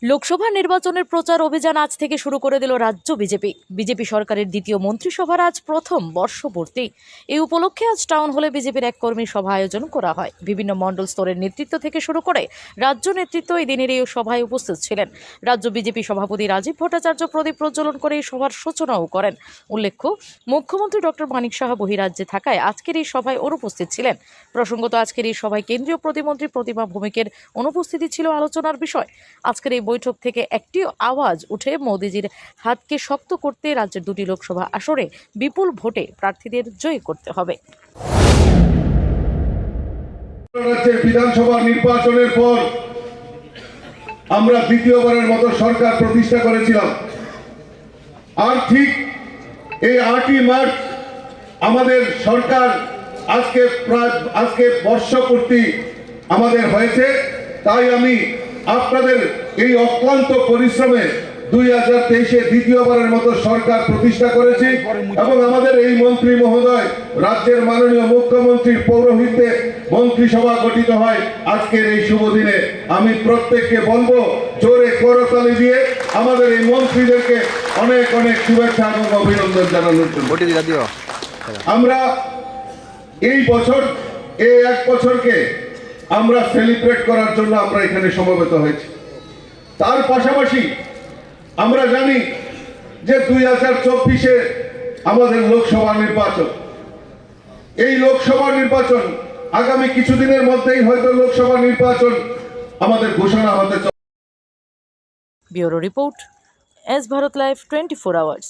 লোকসভা নির্বাচনের প্রচার অভিযান আজ থেকে শুরু করে দিল রাজ্য বিজেপি সরকারের দ্বিতীয় মন্ত্রিসভার আজ প্রথম বর্ষপূর্তি। এই উপলক্ষে আজ টাউন হলে বিজেপির এক কর্মী সভা আয়োজন করা হয়। বিভিন্ন মণ্ডল স্তরের নেতৃত্ব থেকে শুরু করে রাজ্য নেতৃত্ব এই দিনের এই সভায় উপস্থিত ছিলেন। রাজ্য বিজেপি সভাপতি রাজীব ভট্টাচার্য প্রদীপ প্রজ্বলন করে এই সভার সূচনাও করেন। উল্লেখ্য, মুখ্যমন্ত্রী ডক্টর মানিক সাহা বহিরাজ্যে থাকায় আজকের এই সভায় অনুপস্থিত ছিলেন। প্রসঙ্গত, আজকের এই সভায় কেন্দ্রীয় প্রতিমন্ত্রী প্রতিমা ভৌমিকের অনুপস্থিতি ছিল আলোচনার বিষয়। আজকের এই বৈঠক থেকে একটি আওয়াজ উঠে মোদিজির হাতকে শক্ত করতে রাজ্যের দুটি লোকসভা আসরে বিপুল ভোটে প্রার্থীদের জয়ী করতে হবে। রাজ্যের বিধানসভা নির্বাচনের পর আমরা দ্বিতীয়বারের মতো সরকার প্রতিষ্ঠা করেছিলাম। আর ঠিক এই 8ই মার্চ আমাদের সরকার আজকে বর্ষপূর্তি আমাদের হয়েছে। তাই আমি আপনাদের এই অক্লান্ত পরিশ্রমে 2023-এ দ্বিতীয়বারের মতো সরকার প্রতিষ্ঠা করেছি এবং আমাদের এই মন্ত্রী মহোদয় রাজ্যের মাননীয় মুখ্যমন্ত্রীর পৌরোহিত্যে মন্ত্রিসভা গঠিত হয় আজকের এই শুভ দিনে। আমি প্রত্যেককে বলবো, জোরে করতালি দিয়ে আমাদের এই মন্ত্রীদেরকে অনেক অনেক শুভেচ্ছা এবং অভিনন্দন জানানোর জন্য। আমরা এই বছর এই এক বছরকে আমরা সেলিব্রেট করার জন্য আমরা এখানে সমবেত হয়েছি। তার পাশাপাশি আমরা জানি যে 2024-এ আমাদের লোকসভা নির্বাচন। এই লোকসভা নির্বাচন আগামী কিছুদিনের মধ্যেই হয়তো লোকসভা নির্বাচন আমাদের ঘোষণা হতে চলেছে। Bureau report, S Bharat live 24 hours.